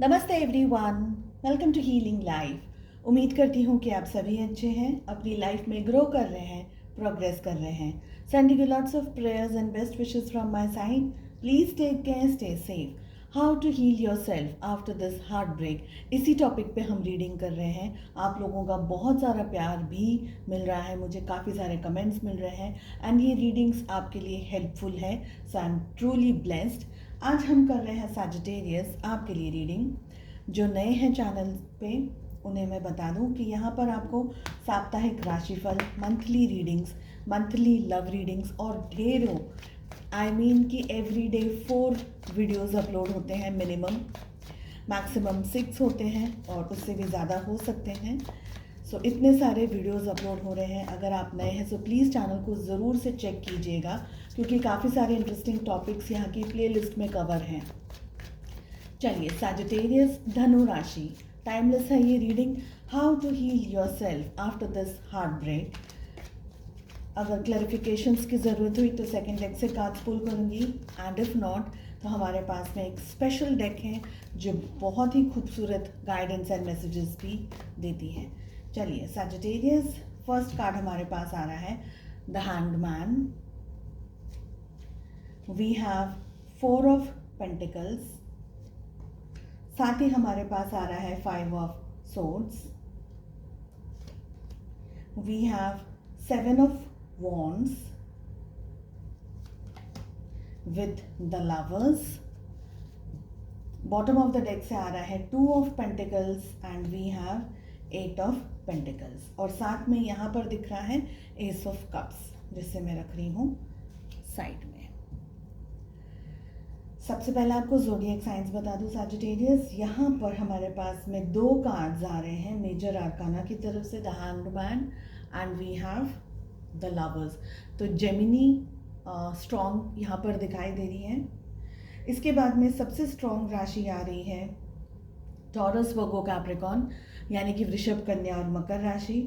नमस्ते everyone, welcome to healing life. उम्मीद करती हूँ कि आप सभी अच्छे हैं, अपनी लाइफ में ग्रो कर रहे हैं, प्रोग्रेस कर रहे हैं। Sending you lots of prayers and best wishes from my side. Please take care, stay safe. How to heal yourself after this heartbreak, इसी टॉपिक पे हम रीडिंग कर रहे हैं। आप लोगों का बहुत सारा प्यार भी मिल रहा है, मुझे काफ़ी सारे कमेंट्स मिल रहे हैं एंड ये रीडिंग्स आपके लिए हेल्पफुल है, सो आई एम ट्रूली ब्लेस्ड। आज हम कर रहे हैं सैजिटेरियस आपके लिए रीडिंग। जो नए हैं चैनल पे उन्हें मैं बता दूं कि यहाँ पर आपको साप्ताहिक राशिफल, monthly readings, monthly love readings और ढेरों कि एवरीडे 4 वीडियोस अपलोड होते हैं, मिनिमम, मैक्सिमम 6 होते हैं और उससे भी ज़्यादा हो सकते हैं। सो इतने सारे वीडियोस अपलोड हो रहे हैं। अगर आप नए हैं सो प्लीज़ चैनल को ज़रूर से चेक कीजिएगा, क्योंकि काफ़ी सारे इंटरेस्टिंग टॉपिक्स यहाँ की प्लेलिस्ट में कवर हैं। चलिए, सैजिटेरियस, धनु राशि, टाइमलेस है ये reading. How to heal yourself after this heartbreak. अगर क्लैरिफिकेशंस की ज़रूरत हुई तो सेकंड डेक से कार्ड्स पुल करूँगी, एंड इफ़ नॉट तो हमारे पास में एक स्पेशल डेक है जो बहुत ही खूबसूरत गाइडेंस एंड मैसेजेस भी देती है। चलिए, सैजिटेरियस, फर्स्ट कार्ड हमारे पास आ रहा है the hangman. We have 4 of pentacles, साथ ही हमारे पास आ रहा है 5 of swords. We have 7 of wands with the lovers. Bottom of the deck से आ रहा है 2 of pentacles and we have 8 of pentacles, और साथ में यहाँ पर दिख रहा है एस ऑफ कप्स, जिससे मैं रख रही हूँ साइड में। सबसे पहले आपको ज़ोडिएक साइंस बता दूँ सैजिटेरियस। यहाँ पर हमारे पास में 2 कार्ड्स आ रहे हैं मेजर आर्काना की तरफ से, the hangman and we have the lovers. तो जेमिनी स्ट्रॉन्ग यहाँ पर दिखाई दे रही है। इसके बाद में सबसे स्ट्रॉन्ग राशि आ रही है टॉरस, वर्गो, कैप्रिकॉन, यानी कि वृषभ, कन्या और मकर राशि।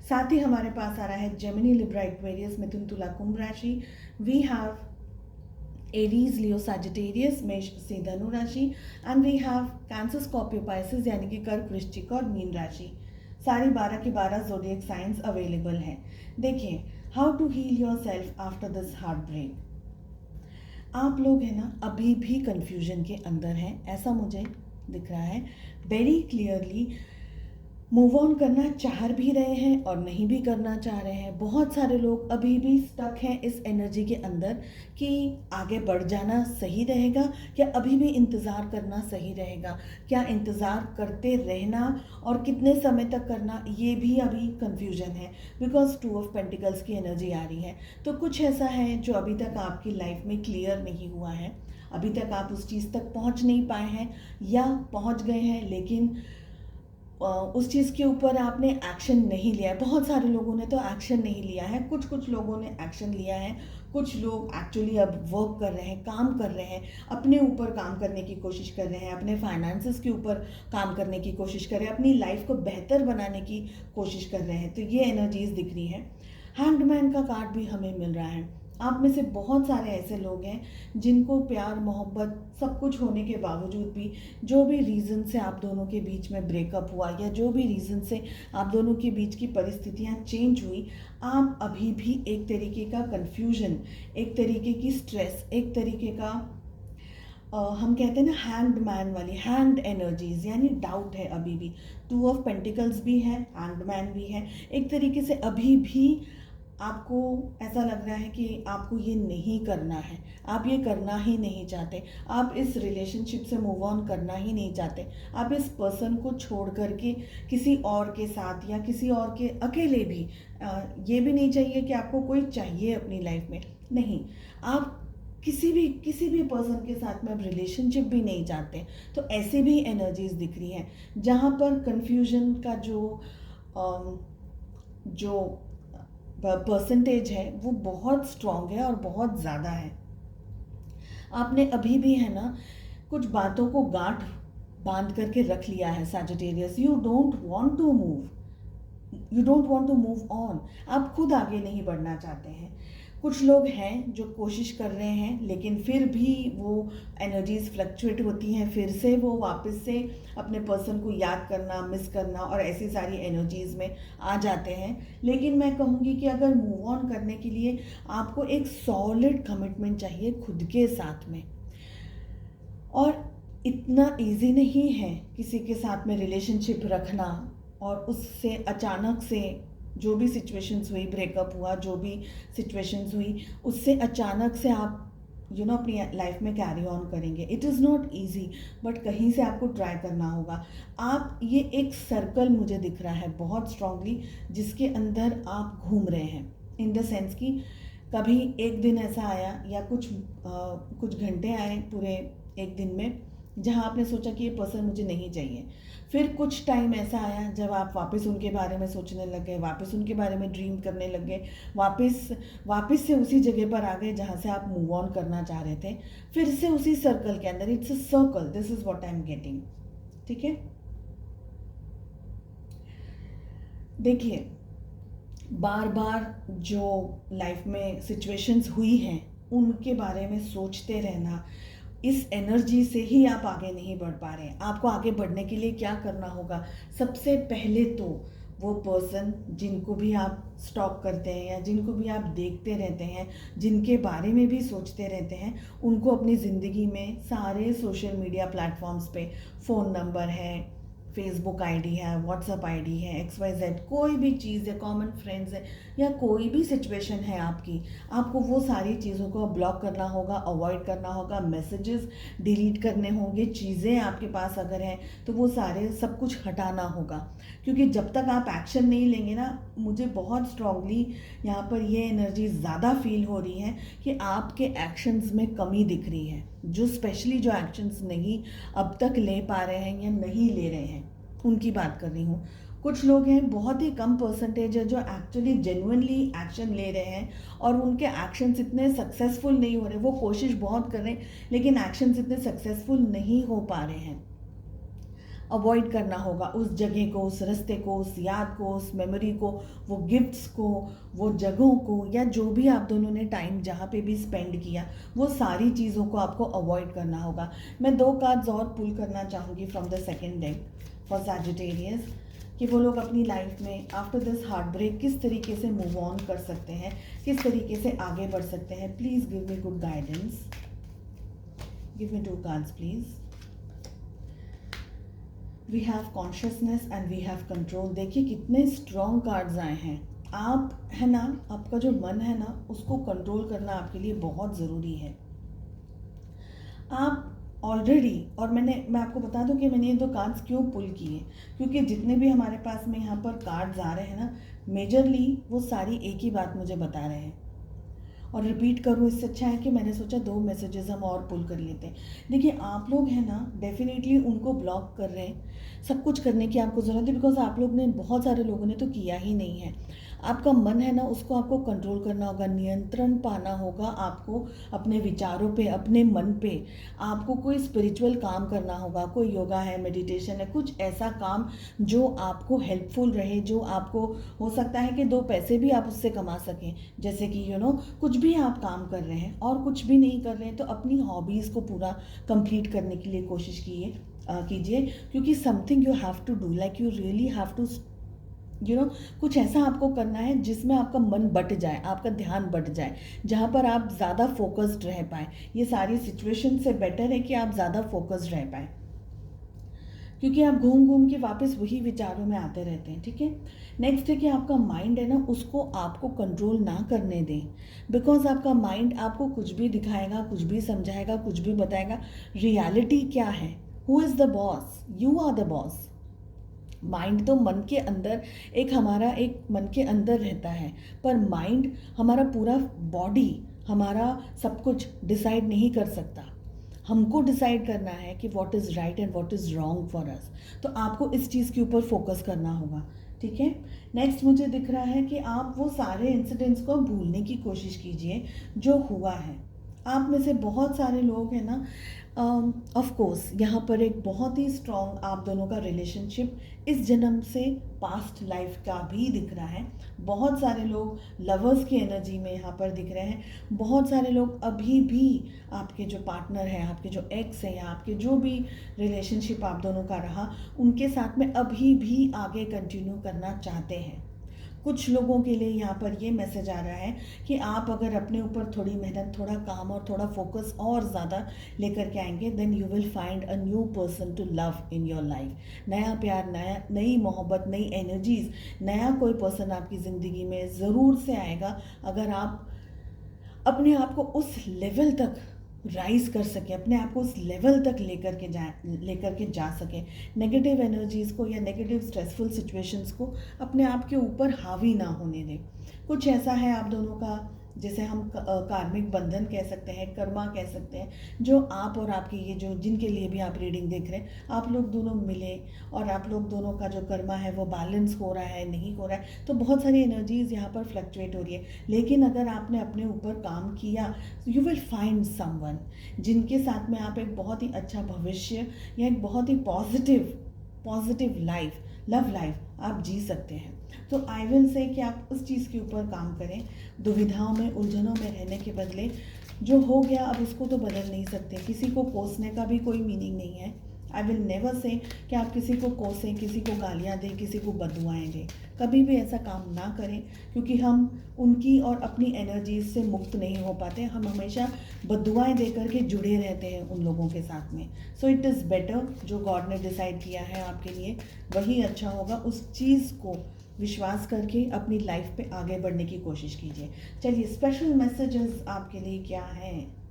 साथ ही हमारे पास आ रहा है जेमिनी, लिब्रा, एक्वेरियस, मिथुन, तुला, कुंभ राशि। We have Aries, Leo, Sagittarius, मेष, सिंह, धनु राशि, and we have Cancer, Scorpio, Pisces, यानी कि कर्क, वृश्चिक और मीन राशि। सारी 12 की 12 ज़ोडिएक साइंस अवेलेबल हैं। देखिए, how to heal yourself after this heartbreak. आप लोग हैं ना अभी भी कंफ्यूजन के अंदर हैं, ऐसा मुझे दिख रहा है। वेरी क्लियरली मूव ऑन करना चाह भी रहे हैं और नहीं भी करना चाह रहे हैं। बहुत सारे लोग अभी भी स्टक हैं इस एनर्जी के अंदर कि आगे बढ़ जाना सही रहेगा, क्या अभी भी इंतज़ार करना सही रहेगा, क्या इंतज़ार करते रहना और कितने समय तक करना, ये भी अभी कंफ्यूजन है। बिकॉज 2 ऑफ पेंटिकल्स की एनर्जी आ रही है, तो कुछ ऐसा है जो अभी तक आपकी लाइफ में क्लियर नहीं हुआ है। अभी तक आप उस चीज़ तक पहुंच नहीं पाए हैं, या पहुंच गए हैं लेकिन उस चीज़ के ऊपर आपने एक्शन नहीं लिया है। बहुत सारे लोगों ने तो एक्शन नहीं लिया है, कुछ लोगों ने एक्शन लिया है। कुछ लोग एक्चुअली अब वर्क कर रहे हैं, काम कर रहे हैं, अपने ऊपर काम करने की कोशिश कर रहे हैं, अपने फाइनेंसेस के ऊपर काम करने की कोशिश कर रहे हैं, अपनी लाइफ को बेहतर बनाने की कोशिश कर रहे हैं। तो ये एनर्जीज दिख रही हैं। हैंगमैन का कार्ड भी हमें मिल रहा है। आप में से बहुत सारे ऐसे लोग हैं जिनको प्यार, मोहब्बत, सब कुछ होने के बावजूद भी, जो भी रीज़न से आप दोनों के बीच में ब्रेकअप हुआ या जो भी रीज़न से आप दोनों के बीच की परिस्थितियां चेंज हुई, आप अभी भी एक तरीके का कन्फ्यूजन, एक तरीके की स्ट्रेस, एक तरीके का हम कहते हैं ना हैंग्ड मैन वाली हैंग्ड एनर्जीज, यानी डाउट है अभी भी। 2 ऑफ पेंटिकल्स भी है, हैंग्ड मैन भी है। एक तरीके से अभी भी आपको ऐसा लग रहा है कि आपको ये नहीं करना है, आप ये करना ही नहीं चाहते, आप इस रिलेशनशिप से मूव ऑन करना ही नहीं चाहते, आप इस पर्सन को छोड़ करके किसी और के साथ या किसी और के अकेले भी, ये भी नहीं चाहिए कि आपको कोई चाहिए अपनी लाइफ में, नहीं, आप किसी भी पर्सन के साथ में अब रिलेशनशिप भी नहीं चाहते। तो ऐसे भी एनर्जीज दिख रही हैं जहाँ पर कन्फ्यूजन का जो परसेंटेज है वो बहुत स्ट्रॉन्ग है और बहुत ज़्यादा है। आपने अभी भी है ना कुछ बातों को गांठ बांध करके रख लिया है Sagittarius. You don't want to move, you don't want to move on. आप खुद आगे नहीं बढ़ना चाहते हैं। कुछ लोग हैं जो कोशिश कर रहे हैं लेकिन फिर भी वो एनर्जीज फ्लक्चुएट होती हैं, फिर से वो वापस से अपने पर्सन को याद करना, मिस करना और ऐसी सारी एनर्जीज में आ जाते हैं। लेकिन मैं कहूँगी कि अगर मूव ऑन करने के लिए आपको एक सॉलिड कमिटमेंट चाहिए खुद के साथ में, और इतना इजी नहीं है किसी के साथ में रिलेशनशिप रखना और उससे अचानक से जो भी सिचुएशंस हुई, ब्रेकअप हुआ, जो भी सिचुएशंस हुई, उससे अचानक से आप अपनी लाइफ में कैरी ऑन करेंगे। It is not easy, but कहीं से आपको ट्राई करना होगा। आप ये एक सर्कल मुझे दिख रहा है बहुत स्ट्रांगली जिसके अंदर आप घूम रहे हैं, इन द सेंस कि कभी एक दिन ऐसा आया या कुछ घंटे आए पूरे एक दिन में जहाँ आपने सोचा कि ये पर्सन मुझे नहीं चाहिए। फिर कुछ टाइम ऐसा आया जब आप वापस उनके बारे में सोचने लग गए, वापस उनके बारे में ड्रीम करने लग गए, वापस से उसी जगह पर आ गए जहाँ से आप मूव ऑन करना चाह रहे थे, फिर से उसी सर्कल के अंदर। It's a circle, this is what I am getting. ठीक है, देखिए बार बार जो लाइफ में सिचुएशंस हुई हैं उनके बारे में सोचते रहना, इस एनर्जी से ही आप आगे नहीं बढ़ पा रहे हैं। आपको आगे बढ़ने के लिए क्या करना होगा? सबसे पहले तो वो पर्सन जिनको भी आप स्टॉक करते हैं या जिनको भी आप देखते रहते हैं, जिनके बारे में भी सोचते रहते हैं, उनको अपनी ज़िंदगी में सारे सोशल मीडिया प्लेटफॉर्म्स पे फ़ोन नंबर है, फेसबुक आईडी है, व्हाट्सअप आईडी है, XYZ कोई भी चीज़ है, कॉमन फ्रेंड्स है या कोई भी सिचुएशन है आपकी, आपको वो सारी चीज़ों को ब्लॉक करना होगा, अवॉइड करना होगा, मैसेजेस डिलीट करने होंगे, चीज़ें आपके पास अगर हैं तो वो सारे सब कुछ हटाना होगा। क्योंकि जब तक आप एक्शन नहीं लेंगे ना, मुझे बहुत स्ट्रांगली यहाँ पर ये एनर्जी ज़्यादा फील हो रही है कि आपके एक्शंस में कमी दिख रही है। जो स्पेशली जो एक्शंस नहीं अब तक ले पा रहे हैं या नहीं ले रहे हैं उनकी बात कर रही हूँ। कुछ लोग हैं, बहुत ही कम परसेंटेज है जो एक्चुअली जेन्युइनली एक्शन ले रहे हैं और उनके एक्शंस इतने सक्सेसफुल नहीं हो रहे। वो कोशिश बहुत कर रहे हैं लेकिन एक्शंस इतने सक्सेसफुल नहीं हो पा रहे हैं। अवॉइड करना होगा उस जगह को, उस रास्ते को, उस याद को, उस मेमोरी को, वो गिफ्ट्स को, वो जगहों को, या जो भी आप दोनों ने टाइम जहाँ पे भी स्पेंड किया, वो सारी चीज़ों को आपको अवॉइड करना होगा। मैं 2 कार्ड्स और पुल करना चाहूँगी from the second deck for Sagittarius कि वो लोग अपनी लाइफ में आफ्टर दिस हार्ट ब्रेक किस तरीके से मूव ऑन कर सकते हैं, किस तरीके से आगे बढ़ सकते हैं। Please give me good guidance, give me 2 cards please. We have consciousness and we have control. देखिए कितने स्ट्रॉन्ग कार्ड्स आए हैं। आप है ना, आपका जो मन है ना उसको कंट्रोल करना आपके लिए बहुत ज़रूरी है। आप ऑलरेडी, और मैं आपको बता दूं कि मैंने ये 2 कार्ड्स क्यों पुल किए, क्योंकि जितने भी हमारे पास में यहाँ पर कार्ड्स आ रहे हैं ना, मेजरली वो सारी एक ही बात मुझे बता रहे हैं। और रिपीट करूँ इससे अच्छा है कि मैंने सोचा 2 मैसेजेस हम और पुल कर लेते हैं। देखिए आप लोग हैं ना डेफिनेटली उनको ब्लॉक कर रहे हैं, सब कुछ करने की आपको ज़रूरत है, बिकॉज आप लोग ने, बहुत सारे लोगों ने तो किया ही नहीं है। आपका मन है ना उसको आपको कंट्रोल करना होगा, नियंत्रण पाना होगा आपको अपने विचारों पे, अपने मन पे। आपको कोई स्पिरिचुअल काम करना होगा, कोई योगा है, मेडिटेशन है, कुछ ऐसा काम जो आपको हेल्पफुल रहे, जो आपको हो सकता है कि 2 पैसे भी आप उससे कमा सकें। जैसे कि कुछ भी आप काम कर रहे हैं और कुछ भी नहीं कर रहे हैं तो अपनी हॉबीज़ को पूरा कंप्लीट करने के लिए कोशिश कीजिए, क्योंकि something you have to do, like you really have to कुछ ऐसा आपको करना है जिसमें आपका मन बट जाए, आपका ध्यान बट जाए, जहाँ पर आप ज़्यादा फोकस्ड रह पाए। ये सारी सिचुएशन से बेटर है कि आप ज़्यादा फोकस्ड रह पाए, क्योंकि आप घूम घूम के वापस वही विचारों में आते रहते हैं। ठीक है, नेक्स्ट है कि आपका माइंड है ना उसको आपको कंट्रोल ना करने दें, बिकॉज आपका माइंड आपको कुछ भी दिखाएगा, कुछ भी समझाएगा, कुछ भी बताएगा। रियलिटी क्या है? Who is the boss? You are the boss. Mind तो मन के अंदर, हमारा एक मन के अंदर रहता है, पर माइंड हमारा पूरा बॉडी, हमारा सब कुछ डिसाइड नहीं कर सकता। हमको डिसाइड करना है कि what is right and what is wrong for us. तो आपको इस चीज़ के ऊपर फोकस करना होगा। ठीक है, नेक्स्ट मुझे दिख रहा है कि आप वो सारे इंसिडेंट्स को भूलने की कोशिश कीजिए जो हुआ है। आप में से बहुत सारे लोग हैं ना, ऑफ कोर्स यहाँ पर एक बहुत ही स्ट्रॉन्ग आप दोनों का रिलेशनशिप इस जन्म से पास्ट लाइफ का भी दिख रहा है। बहुत सारे लोग लवर्स की एनर्जी में यहाँ पर दिख रहे हैं। बहुत सारे लोग अभी भी आपके जो पार्टनर हैं, आपके जो एक्स हैं या आपके जो भी रिलेशनशिप आप दोनों का रहा, उनके साथ में अभी भी आगे कंटिन्यू करना चाहते हैं। कुछ लोगों के लिए यहाँ पर ये मैसेज आ रहा है कि आप अगर अपने ऊपर थोड़ी मेहनत, थोड़ा काम और थोड़ा फोकस और ज़्यादा लेकर के आएंगे, then you will find a new person to love in your life. नया प्यार, नई मोहब्बत, नई एनर्जीज, नया कोई पर्सन आपकी ज़िंदगी में ज़रूर से आएगा अगर आप अपने आप को उस लेवल तक राइज कर सकें, अपने आप को उस लेवल तक लेकर के जा सकें। नेगेटिव एनर्जीज़ को या नेगेटिव स्ट्रेसफुल सिचुएशंस को अपने आप के ऊपर हावी ना होने दें। कुछ ऐसा है आप दोनों का जिसे हम कार्मिक बंधन कह सकते हैं, कर्मा कह सकते हैं, जो आप और आपकी ये जो जिनके लिए भी आप रीडिंग देख रहे हैं, आप लोग दोनों मिले और आप लोग दोनों का जो कर्मा है वो बैलेंस हो रहा है, नहीं हो रहा है, तो बहुत सारी एनर्जीज़ यहाँ पर फ्लक्चुएट हो रही है। लेकिन अगर आपने अपने ऊपर काम किया, यू विल फाइंड समवन जिनके साथ में आप एक बहुत ही अच्छा भविष्य या एक बहुत ही पॉजिटिव लाइफ, लव लाइफ आप जी सकते हैं। तो आई विल से कि आप उस चीज़ के ऊपर काम करें। दुविधाओं में, उलझनों में रहने के बदले जो हो गया अब उसको तो बदल नहीं सकते। किसी को कोसने का भी कोई मीनिंग नहीं है। आई विल नेवर से कि आप किसी को कोसें, किसी को गालियाँ दें, किसी को बददुआएं दें। कभी भी ऐसा काम ना करें, क्योंकि हम उनकी और अपनी एनर्जीज से मुक्त नहीं हो पाते। हम हमेशा बददुआएं दे करके जुड़े रहते हैं उन लोगों के साथ में। सो इट इज़ बेटर, जो गॉड ने डिसाइड किया है आपके लिए वही अच्छा होगा। उस चीज़ को विश्वास करके अपनी लाइफ पे आगे बढ़ने की कोशिश कीजिए। चलिए, स्पेशल मैसेजेस आपके लिए क्या हैं?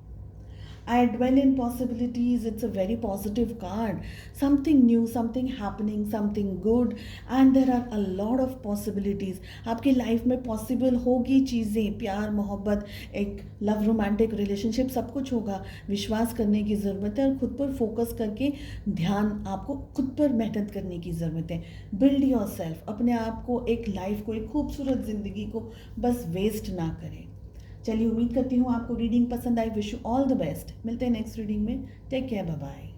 I dwell in possibilities. It's a very positive card. Something new, something happening, something good, and there are a lot of possibilities. आपकी लाइफ में पॉसिबल होगी चीज़ें, प्यार, मोहब्बत, एक लव, रोमांटिक रिलेशनशिप, सब कुछ होगा। विश्वास करने की ज़रूरत है और खुद पर फोकस करके ध्यान, आपको खुद पर मेहनत करने की ज़रूरत है। बिल्ड योर सेल्फ, अपने आप को, एक लाइफ को, एक खूबसूरत ज़िंदगी को बस वेस्ट ना करें। चलिए, उम्मीद करती हूँ आपको रीडिंग पसंद आई। Wish you all the best. मिलते हैं नेक्स्ट रीडिंग में। Take care, bye bye.